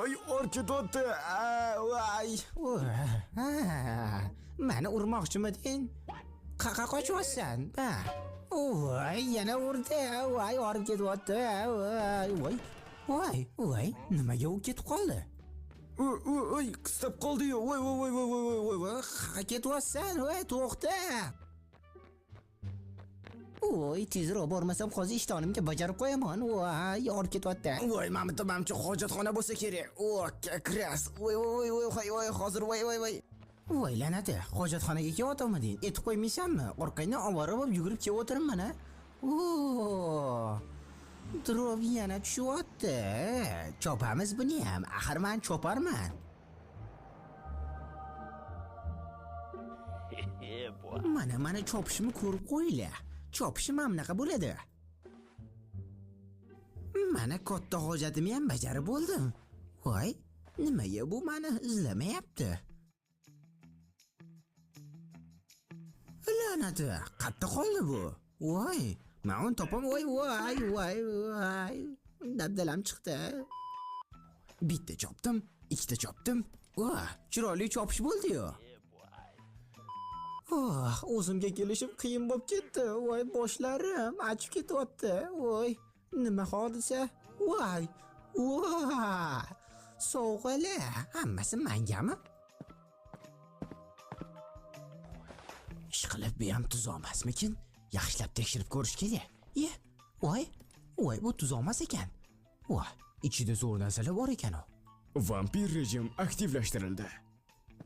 Ay, orketyapti. Voy. Meni urmoqchimiding? Qaqa qochyapsan? Voy, yana urdi. Voy, orib ketyapti. Voy, nimaga u ketib qoldi? Oy, qistab qoldi-yu. Voy. Qaqa ketyapsan? Voy, to'xta. Voy, tezroq bormasam hozir ishtonimga bajarib qo'yaman. Voy, orib ketyapti. Voy, mamchi hojatxona bo'lsa kerak. Kras. Voy, hozir voy. Voy, la'nati, hojatxonaga kelyaptimiz? Etib qo'ymaysanmi? Orqangdan ovora bo'lib yugurib kelyaptiraman a. Drop yana tushyapti. Chopamiz buni ham. Axir men choparman. Mana chopishimni ko'rib qo'yinglar. Chopishim ham bunaqa bo'ladi. Mana katta hojatimni ham bajarib bo'ldim. Voy, nimaga bu meni izlamayapti? La'nati, qayerda qoldi bu? Voy, men uni topam. Voy. Dabdalam chiqdi. Bitta chopdim, ikkita chopdim. Chiroyli chopish bo'ldi-yu. O'zimga kelishim qiyin bo'lib ketdi. Voy, boshlarim achib ketyapti. Voy, nima hodisa? Voy. Sovg'alar, hammasi mengami? Ishqilib bu ham tuzoq emasmikin? Yaxshilab tekshirib ko'rish kerak. Voy, bu tuzoq emas ekan. Voy, ichida zo'r narsalar bor ekan-ku. Vampir rejim aktivlashtirildi.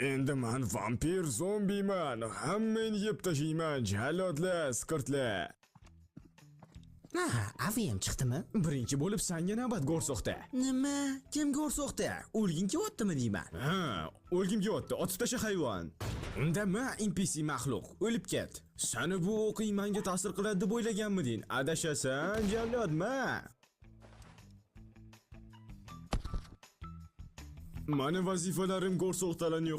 Endi men vampir zombiman. Hammani yeb tashlayman, jallodlar, sqirtlar. Aviyam chiqdimi? Birinchi bo'lib senga navbat go'rsoqda. Nima? Kim go'rsoqda? O'lging kelyaptimi deyman? O'lgim kelyapti. Otib tasha hayvon. Undami NPC maxluq, o'lib ket. Seni bu o'qing menga ta'sir qiladi deb o'ylaganmiding? Adashasan, jallodma. Mani vazifalarim go'rsoqtalarni yo'q.